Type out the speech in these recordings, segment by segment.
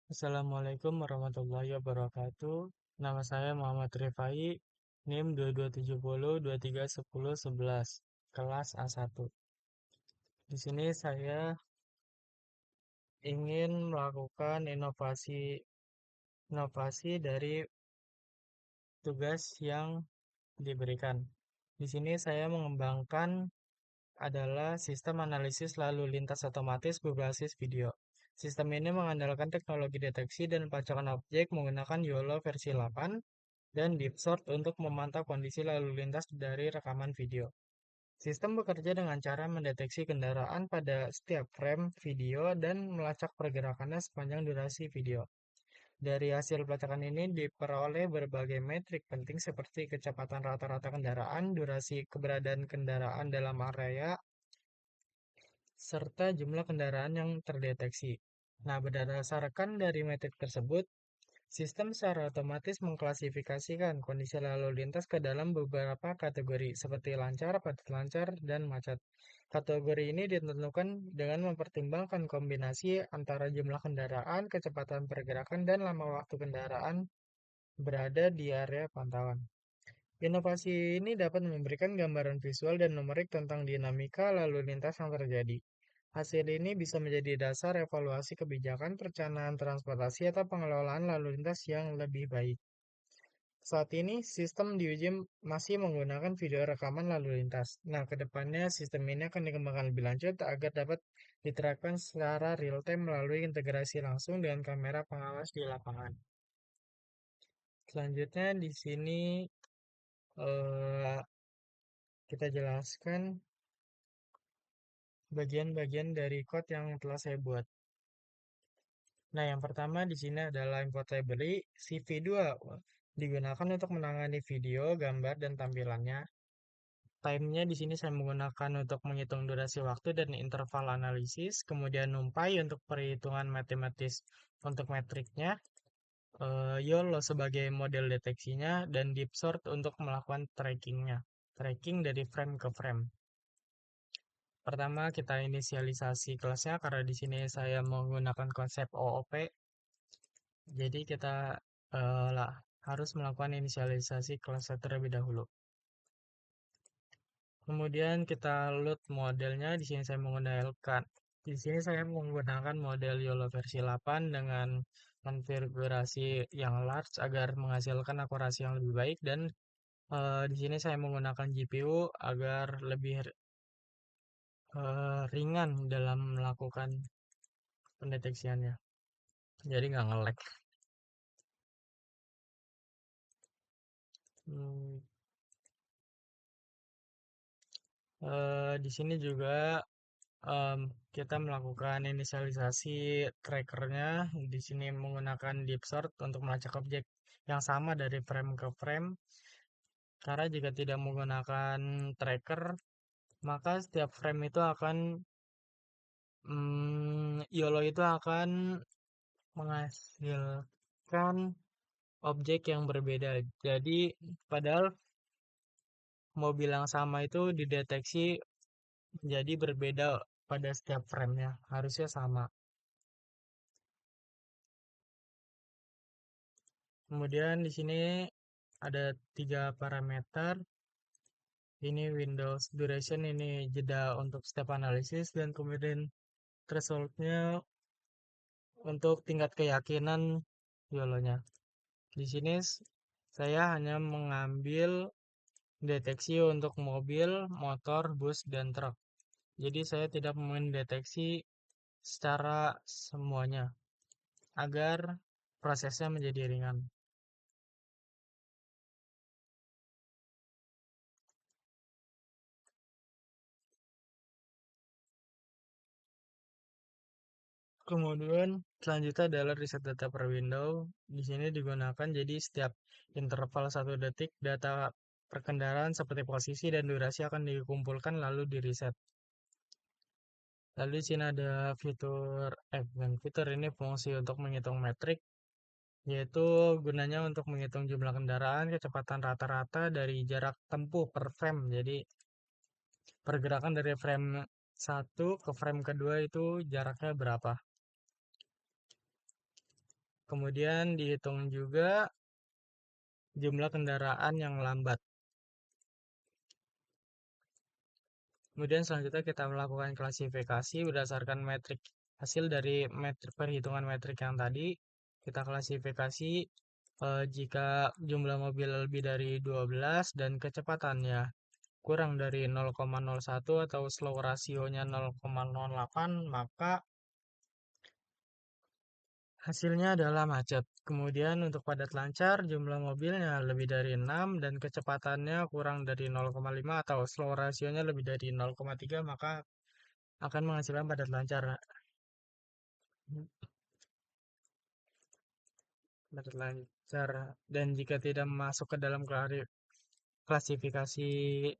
Assalamualaikum warahmatullahi wabarakatuh. Nama saya Muhammad Rifai, NIM 2270231011, kelas A1. Di sini saya ingin melakukan inovasi dari tugas yang diberikan. Di sini saya mengembangkan adalah sistem analisis lalu lintas otomatis berbasis video. Sistem ini mengandalkan teknologi deteksi dan pelacakan objek menggunakan YOLO versi 8 dan Deep Sort untuk memantau kondisi lalu lintas dari rekaman video. Sistem bekerja dengan cara mendeteksi kendaraan pada setiap frame video dan melacak pergerakannya sepanjang durasi video. Dari hasil pelacakan ini diperoleh berbagai metrik penting seperti kecepatan rata-rata kendaraan, durasi keberadaan kendaraan dalam area, serta jumlah kendaraan yang terdeteksi. Nah, berdasarkan dari metrik tersebut, sistem secara otomatis mengklasifikasikan kondisi lalu lintas ke dalam beberapa kategori seperti lancar, padat lancar, dan macet. Kategori ini ditentukan dengan mempertimbangkan kombinasi antara jumlah kendaraan, kecepatan pergerakan, dan lama waktu kendaraan berada di area pantauan. Inovasi ini dapat memberikan gambaran visual dan numerik tentang dinamika lalu lintas yang terjadi. Hasil ini bisa menjadi dasar evaluasi kebijakan, perencanaan transportasi, atau pengelolaan lalu lintas yang lebih baik. Saat ini, sistem diuji masih menggunakan video rekaman lalu lintas. Nah, kedepannya sistem ini akan dikembangkan lebih lanjut agar dapat diterapkan secara real-time melalui integrasi langsung dengan kamera pengawas di lapangan. Selanjutnya di sini eh, kita jelaskan bagian-bagian dari code yang telah saya buat. Nah, yang pertama di sini adalah import library CV2 digunakan untuk menangani video, gambar, dan tampilannya. Time-nya di sini saya menggunakan untuk menghitung durasi waktu dan interval analisis, kemudian NumPy untuk perhitungan matematis untuk metriknya, YOLO sebagai model deteksinya, dan DeepSort untuk melakukan tracking dari frame ke frame. Pertama, kita inisialisasi kelasnya karena di sini saya menggunakan konsep OOP. Jadi kita harus melakukan inisialisasi kelasnya terlebih dahulu. Kemudian kita load modelnya. Di sini saya menggunakan model YOLO versi 8 dengan konfigurasi yang large agar menghasilkan akurasi yang lebih baik, dan di sini saya menggunakan GPU agar lebih ringan dalam melakukan pendeteksiannya. Jadi nggak nge-lag. Hmm, di sini juga em, kita melakukan inisialisasi trackernya. Di sini menggunakan deep sort untuk melacak objek yang sama dari frame ke frame. Karena jika tidak menggunakan tracker, maka setiap frame itu akan YOLO itu akan menghasilkan objek yang berbeda. Jadi padahal mobil yang sama itu dideteksi jadi berbeda pada setiap frame-nya. Harusnya sama. Kemudian di sini ada tiga parameter. Ini Windows duration, ini jeda untuk step analisis, dan kemudian threshold-nya untuk tingkat keyakinan YOLO-nya. Di sini saya hanya mengambil deteksi untuk mobil, motor, bus, dan truk. Jadi saya tidak mendeteksi secara semuanya agar prosesnya menjadi ringan. Kemudian selanjutnya adalah riset data per window. Di sini digunakan jadi setiap interval 1 detik data perkendaraan seperti posisi dan durasi akan dikumpulkan lalu di reset. Lalu di sini ada bukan fitur, ini fungsi untuk menghitung metrik, yaitu gunanya untuk menghitung jumlah kendaraan, kecepatan rata-rata dari jarak tempuh per frame. Jadi pergerakan dari frame 1 ke frame kedua itu jaraknya berapa. Kemudian dihitung juga jumlah kendaraan yang lambat. Kemudian selanjutnya kita melakukan klasifikasi berdasarkan metrik hasil dari perhitungan metrik yang tadi. Kita klasifikasi jika jumlah mobil lebih dari 12 dan kecepatannya kurang dari 0,01 atau slow rasionya 0,08, maka hasilnya adalah macet. Kemudian untuk padat lancar, jumlah mobilnya lebih dari 6 dan kecepatannya kurang dari 0,5 atau slow rasionya lebih dari 0,3, maka akan menghasilkan padat lancar. Padat lancar. Dan jika tidak masuk ke dalam klasifikasi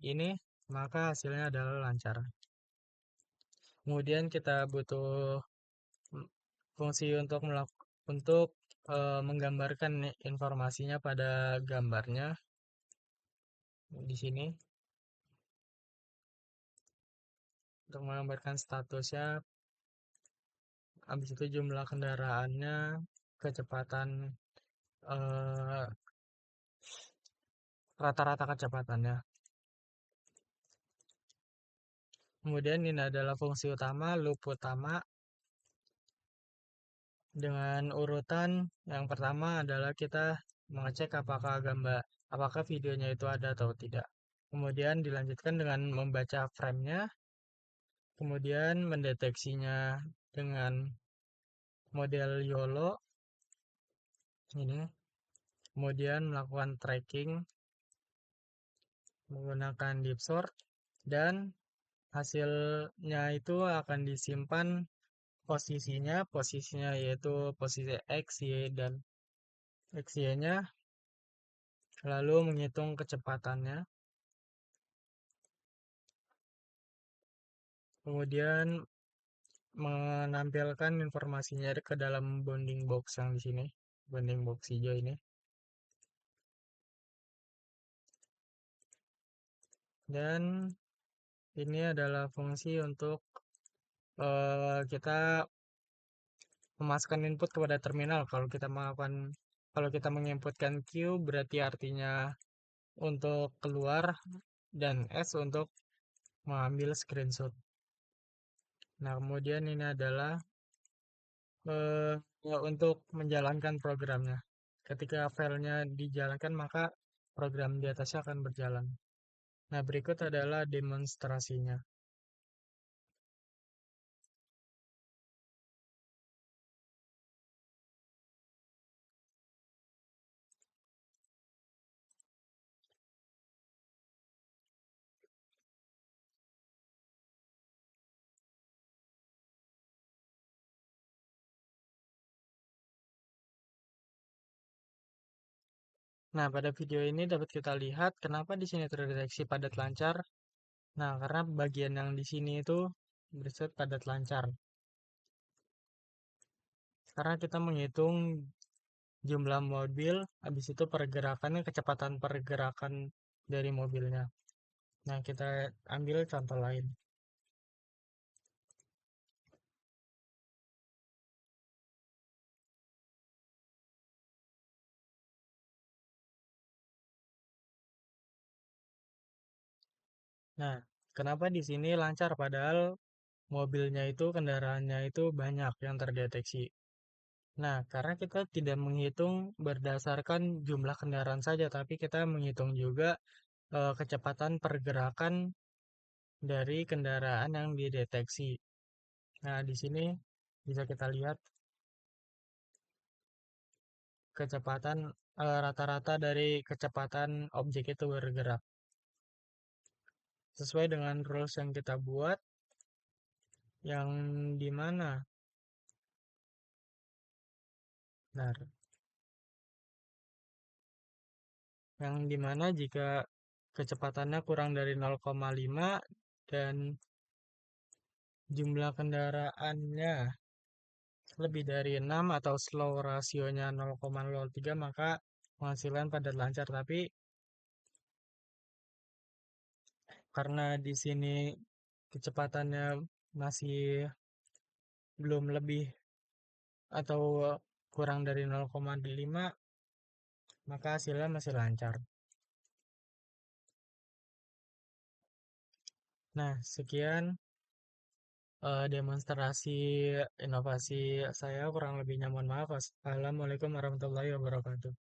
ini, maka hasilnya adalah lancar. Kemudian kita butuh fungsi untuk menggambarkan informasinya pada gambarnya di sini untuk menggambarkan statusnya, habis itu jumlah kendaraannya, kecepatan eh, rata-rata kecepatannya. Kemudian ini adalah fungsi utama, loop utama dengan urutan yang pertama adalah kita mengecek apakah videonya itu ada atau tidak. Kemudian dilanjutkan dengan membaca frame-nya, kemudian mendeteksinya dengan model YOLO ini, kemudian melakukan tracking menggunakan deep sort, dan hasilnya itu akan disimpan posisinya yaitu posisi X, Y, dan X, Y-nya, lalu menghitung kecepatannya, kemudian menampilkan informasinya ke dalam bounding box yang di sini, bounding box hijau ini. Dan ini adalah fungsi untuk kita memasukkan input kepada terminal. Kalau kita menginputkan Q berarti artinya untuk keluar, dan S untuk mengambil screenshot. Nah, kemudian ini adalah untuk menjalankan programnya. Ketika filenya dijalankan, maka program di atasnya akan berjalan. Nah, berikut adalah demonstrasinya. Nah, pada video ini dapat kita lihat kenapa di sini terdeteksi padat lancar. Nah, karena bagian yang di sini itu bersifat padat lancar. Karena kita menghitung jumlah mobil, habis itu kecepatan pergerakan dari mobilnya. Nah, kita ambil contoh lain. Nah, kenapa di sini lancar padahal kendaraannya itu banyak yang terdeteksi. Nah, karena kita tidak menghitung berdasarkan jumlah kendaraan saja, tapi kita menghitung juga kecepatan pergerakan dari kendaraan yang dideteksi. Nah, di sini bisa kita lihat kecepatan rata-rata dari kecepatan objek itu bergerak. Sesuai dengan rules yang kita buat, yang dimana, nah, jika kecepatannya kurang dari 0,5 dan jumlah kendaraannya lebih dari 6 atau slow rasionya 0,03, maka menghasilkan padat lancar. Tapi karena di sini kecepatannya masih belum lebih atau kurang dari 0,5, maka hasilnya masih lancar. Nah, sekian demonstrasi inovasi saya, kurang lebihnya mohon maaf. Assalamualaikum warahmatullahi wabarakatuh.